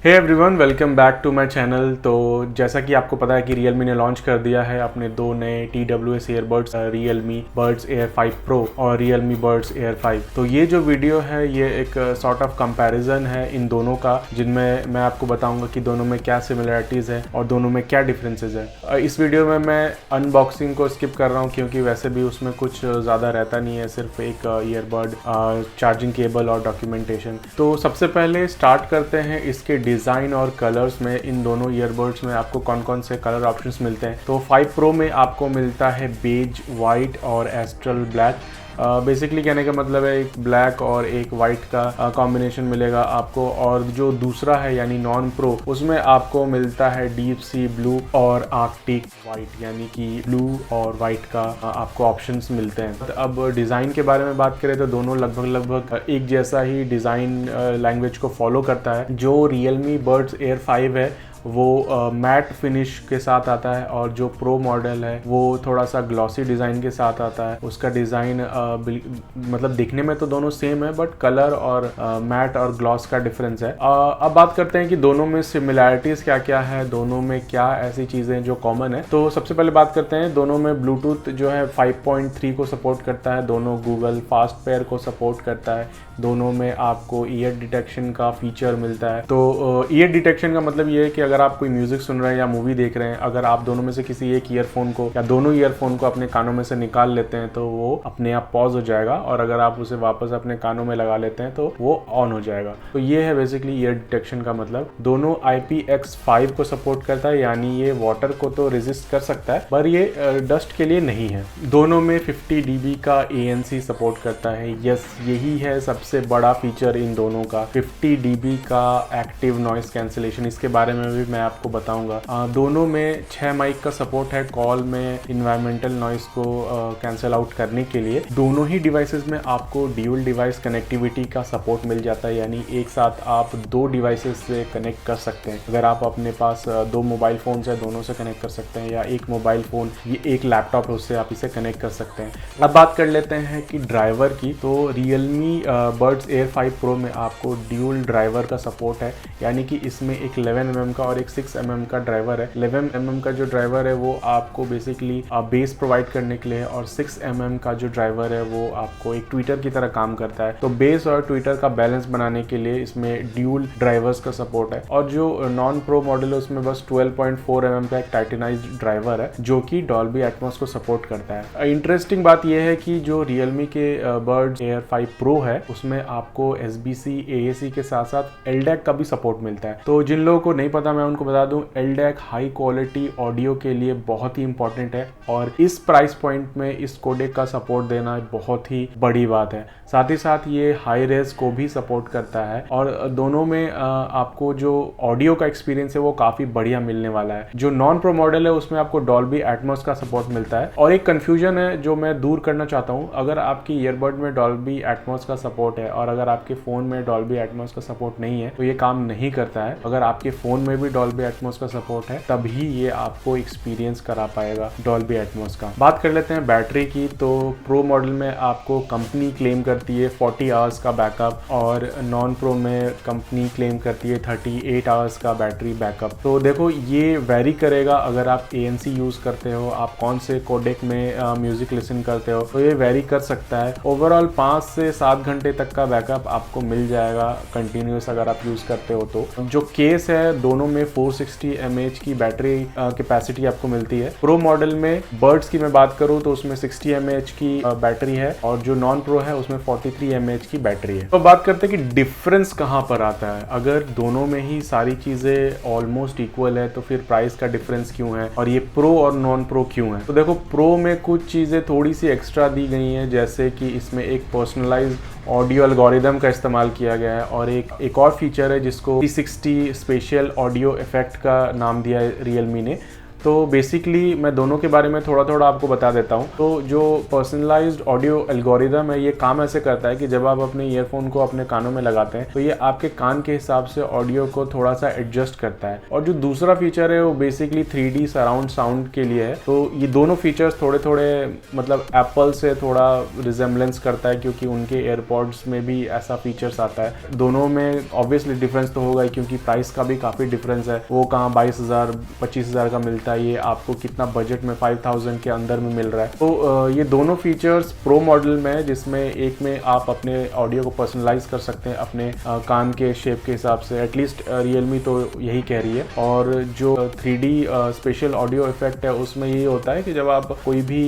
Hey everyone, welcome back to my channel. तो जैसा कि आपको पता है कि Realme ने लॉन्च कर दिया है अपने दो नए TWS earbuds, Realme Buds Air 5 Pro और Realme Buds Air 5। तो ये जो वीडियो है ये एक सॉर्ट ऑफ कंपैरिजन है इन दोनों का, जिनमें मैं आपको बताऊंगा कि दोनों में क्या सिमिलरिटीज़ है और दोनों में क्या डिफरेंसेस है। इस वीडियो में मैं अनबॉक्सिंग को स्किप कर रहा हूँ क्योंकि वैसे भी उसमें कुछ ज़्यादा रहता नहीं है, सिर्फ एक ईयरबड, चार्जिंग केबल और डॉक्यूमेंटेशन। तो सबसे पहले स्टार्ट करते हैं इसके डिज़ाइन और कलर्स में। इन दोनों ईयरबड्स में आपको कौन कौन से कलर ऑप्शंस मिलते हैं। तो 5 प्रो में आपको मिलता है बेज, वाइट और एस्ट्रल ब्लैक। बेसिकली कहने का मतलब है एक ब्लैक और एक वाइट का कॉम्बिनेशन मिलेगा आपको। और जो दूसरा है यानी नॉन प्रो, उसमें आपको मिलता है डीप सी ब्लू और आर्कटिक वाइट, यानी कि ब्लू और वाइट का आपको ऑप्शंस मिलते हैं। अब डिज़ाइन के बारे में बात करें तो दोनों लगभग एक जैसा ही डिज़ाइन लैंग्वेज को फॉलो करता है। जो Realme Buds Air 5 है वो मैट फिनिश के साथ आता है और जो प्रो मॉडल है वो थोड़ा सा ग्लॉसी डिज़ाइन के साथ आता है। उसका डिज़ाइन मतलब दिखने में तो दोनों सेम है, बट कलर और मैट और ग्लॉस का डिफरेंस है। अब बात करते हैं कि दोनों में सिमिलैरिटीज़ क्या क्या है, दोनों में क्या ऐसी चीज़ें जो कॉमन है। तो सबसे पहले बात करते हैं, दोनों में ब्लूटूथ जो है 5.3 को सपोर्ट करता है, दोनों गूगल फास्ट पेयर को सपोर्ट करता है, दोनों में आपको ईयर डिटेक्शन का फीचर मिलता है। तो ईयर डिटेक्शन का मतलब ये है कि अगर आप कोई म्यूजिक सुन रहे हैं या मूवी देख रहे हैं, अगर आप दोनों में से किसी एक ईयरफोन को या दोनों ईयरफोन को अपने कानों में से निकाल लेते हैं तो वो अपने आप पॉज हो जाएगा, और अगर आप उसे वापस अपने कानों में लगा लेते हैं तो वो ऑन हो जाएगा। तो ये है बेसिकली ईयर डिटेक्शन का मतलब। दोनों IPX5 को सपोर्ट करता है, यानी ये वाटर को तो रेजिस्ट कर सकता है पर ये डस्ट के लिए नहीं है। दोनों में 50 dB का ANC सपोर्ट करता है। यस, यही है सबसे बड़ा फीचर इन दोनों का, 50 dB का एक्टिव नॉइस कैंसिलेशन। इसके बारे में भी मैं आपको बताऊंगा। दोनों में 6 माइक का सपोर्ट है कॉल में इन्वायरमेंटल नॉइस को कैंसिल आउट करने के लिए। दोनों ही डिवाइसेस में आपको ड्यूल डिवाइस कनेक्टिविटी का सपोर्ट मिल जाता है, यानी एक साथ आप दो डिवाइसेस से कनेक्ट कर सकते हैं। अगर आप अपने पास दो मोबाइल फोन है, दोनों से कनेक्ट कर सकते हैं, या एक मोबाइल फोन ये एक लैपटॉप है उससे आप इसे कनेक्ट कर सकते हैं। अब बात कर लेते हैं कि ड्राइवर की। तो Realme Buds Air 5 Pro में आपको ड्यूल ड्राइवर का सपोर्ट है, यानी कि इसमें एक 11mm का और एक 6mm का ड्राइवर है। 11mm का जो ड्राइवर है वो आपको बेसिकली बेस प्रोवाइड करने के लिए है, और 6mm का जो ड्राइवर है वो आपको एक ट्विटर की तरह काम करता है। तो बेस और ट्विटर का बैलेंस बनाने के लिए इसमें ड्यूल ड्राइवर्स का सपोर्ट है। और जो नॉन प्रो मॉडल है उसमें बस 12.4mm का एक टाइटेनाइज्ड ड्राइवर है जो कि डॉल्बी एटमॉस को सपोर्ट करता है। इंटरेस्टिंग बात यह है कि जो Realme के Buds Air 5 Pro है उसमें आपको SBC AAC के साथ साथ LDAC का भी सपोर्ट मिलता है। तो जिन लोगों को नहीं पता मैं उनको बता दूं, LDAC हाई क्वालिटी ऑडियो के लिए बहुत ही इंपॉर्टेंट है, और इस प्राइस पॉइंट में इस कोडेक का सपोर्ट देना बहुत ही बड़ी बात है। साथ ही साथ ये हाई रेज को भी सपोर्ट करता है, और दोनों में आपको जो ऑडियो का एक्सपीरियंस है वो काफी बढ़िया मिलने वाला है। जो नॉन प्रो मॉडल है उसमें आपको डॉल्बी एटमॉस का सपोर्ट मिलता है। और एक कंफ्यूजन है जो मैं दूर करना चाहता हूँ, अगर आपकी ईयरबड में डॉल्बी एटमॉस का सपोर्ट है और अगर आपके फोन में डॉल्बी एटमॉस का सपोर्ट नहीं है तो ये काम नहीं करता है। अगर आपके फोन में भी डॉल्बी एटमॉस का सपोर्ट है तभी ये आपको एक्सपीरियंस करा पाएगा डॉल्बी एटमॉस का। बात कर लेते हैं बैटरी की। तो प्रो मॉडल में आपको कंपनी क्लेम करती है 40 आवर्स का बैकअप, और नॉन प्रो में कंपनी क्लेम करती है 38 आवर्स का बैटरी बैकअप। तो देखो ये वेरी करेगा, अगर आप ANC यूज करते हो, आप कौन से कोडेक में म्यूजिक लिसन करते हो, तो ये वेरी कर सकता है। ओवरऑल 5 से 7 घंटे तक का बैकअप आपको मिल जाएगा कंटिन्यूस अगर आप यूज करते हो। तो जो केस है दोनों में 460 mAh की बैटरी कैपेसिटी आपको मिलती है। प्रो मॉडल में बर्ड्स की मैं बात करूं तो उसमें 60 mAh की बैटरी है, और जो नॉन प्रो है उसमें 43 mAh की बैटरी है। तो बात करते हैं कि डिफरेंस कहां पर आता है। अगर दोनों में ही सारी चीजें ऑलमोस्ट इक्वल है तो फिर प्राइस का डिफरेंस क्यों है, और ये प्रो और नॉन प्रो क्यों है। तो देखो प्रो में कुछ चीजें थोड़ी सी एक्स्ट्रा दी गई हैं, जैसे कि इसमें एक पर्सनलाइज्ड ऑडियो एल्गोरिदम का इस्तेमाल किया गया है, और एक और फीचर है जिसको 360 स्पेशल ऑडियो इफेक्ट का नाम दिया है Realme ने। तो बेसिकली मैं दोनों के बारे में थोड़ा थोड़ा आपको बता देता हूँ। तो जो पर्सनलाइज्ड ऑडियो एल्गोरिदम है ये काम ऐसे करता है कि जब आप अपने ईयरफोन को अपने कानों में लगाते हैं तो ये आपके कान के हिसाब से ऑडियो को थोड़ा सा एडजस्ट करता है। और जो दूसरा फीचर है वो बेसिकली 3D सराउंड साउंड के लिए है। तो ये दोनों फीचर्स थोड़े थोड़े मतलब एप्पल से थोड़ा रिजेम्बलेंस करता है, क्योंकि उनके एयरपॉड्स में भी ऐसा फीचर्स आता है। दोनों में ऑब्वियसली डिफरेंस तो होगा ही, क्योंकि प्राइस का भी काफ़ी डिफरेंस है। वो कहाँ 22,000 25,000 का मिलता है, ये आपको कितना बजट में 5,000 के अंदर में मिल रहा है। तो ये दोनों फीचर्स प्रो मॉडल में है, जिसमें एक में आप अपने ऑडियो को पर्सनलाइज कर सकते हैं अपने कान के शेप के हिसाब से। एटलीस्ट रियलमी तो यही कह रही है। और जो 3D स्पेशल ऑडियो इफेक्ट है उसमें ये होता है कि जब आप कोई भी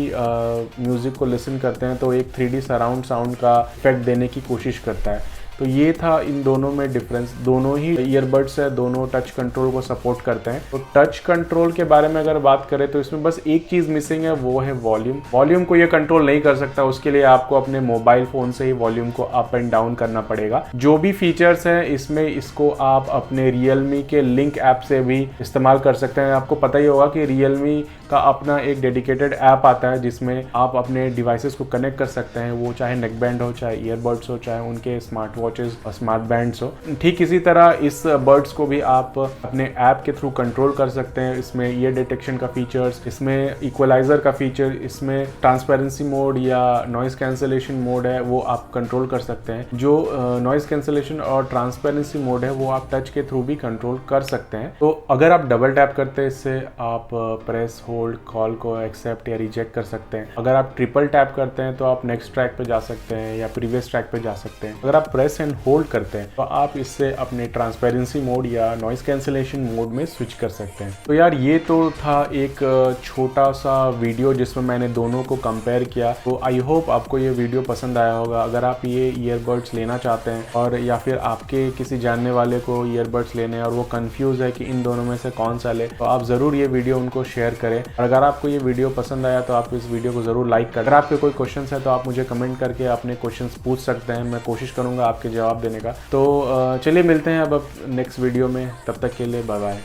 म्यूजिक को लिसन करते हैं तो एक 3D सराउंड साउंड का इफेक्ट देने की कोशिश करता है। तो ये था इन दोनों में डिफरेंस। दोनों ही ईयरबड्स है, दोनों टच कंट्रोल को सपोर्ट करते हैं। तो टच कंट्रोल के बारे में अगर बात करें तो इसमें बस एक चीज़ मिसिंग है, वो है वॉल्यूम। वॉल्यूम को ये कंट्रोल नहीं कर सकता, उसके लिए आपको अपने मोबाइल फ़ोन से ही वॉल्यूम को अप एंड डाउन करना पड़ेगा। जो भी फीचर्स हैं इसमें इसको आप अपने रियलमी के लिंक ऐप से भी इस्तेमाल कर सकते हैं। आपको पता ही होगा कि रियलमी का अपना एक डेडिकेटेड ऐप आता है जिसमें आप अपने डिवाइसेस को कनेक्ट कर सकते हैं, वो चाहे नेक बैंड हो, चाहे ईयरबड्स हो, चाहे उनके स्मार्ट वॉचेस और स्मार्ट बैंड्स हो। ठीक इसी तरह इस बर्ड्स को भी आप अपने ऐप के थ्रू कंट्रोल कर सकते हैं। इसमें ईयर डिटेक्शन का फीचर्स, इसमें इक्वलाइजर का फीचर, इसमें ट्रांसपेरेंसी मोड या नॉइस कैंसलेशन मोड है वो आप कंट्रोल कर सकते हैं। जो नॉइस कैंसलेशन और ट्रांसपेरेंसी मोड है वो आप टच के थ्रू भी कंट्रोल कर सकते हैं। तो अगर आप डबल टैप करते हैं इससे आप प्रेस होल्ड कॉल को एक्सेप्ट या रिजेक्ट कर सकते हैं। अगर आप ट्रिपल टैप करते हैं तो आप नेक्स्ट ट्रैक पे जा सकते हैं या प्रीवियस ट्रैक पे जा सकते हैं। अगर आप प्रेस एंड होल्ड करते हैं तो आप इससे अपने ट्रांसपेरेंसी मोड या नॉइस कैंसलेशन मोड में स्विच कर सकते हैं। तो यार ये तो था एक छोटा सा वीडियो जिसमें मैंने दोनों को कंपेयर किया। तो आई होप आपको ये वीडियो पसंद आया होगा। अगर आप ये ईयरबड्स लेना चाहते हैं और या फिर आपके किसी जानने वाले को ईयरबड्स लेने हैं और वो कंफ्यूज है कि इन दोनों में से कौन सा ले, तो आप ज़रूर ये वीडियो उनको शेयर करें। और अगर आपको ये वीडियो पसंद आया तो आप इस वीडियो को ज़रूर लाइक करें। अगर आपके कोई क्वेश्चंस है तो आप मुझे कमेंट करके अपने क्वेश्चंस पूछ सकते हैं, मैं कोशिश करूँगा आपके जवाब देने का। तो चलिए मिलते हैं अब नेक्स्ट वीडियो में, तब तक के लिए बाय बाय।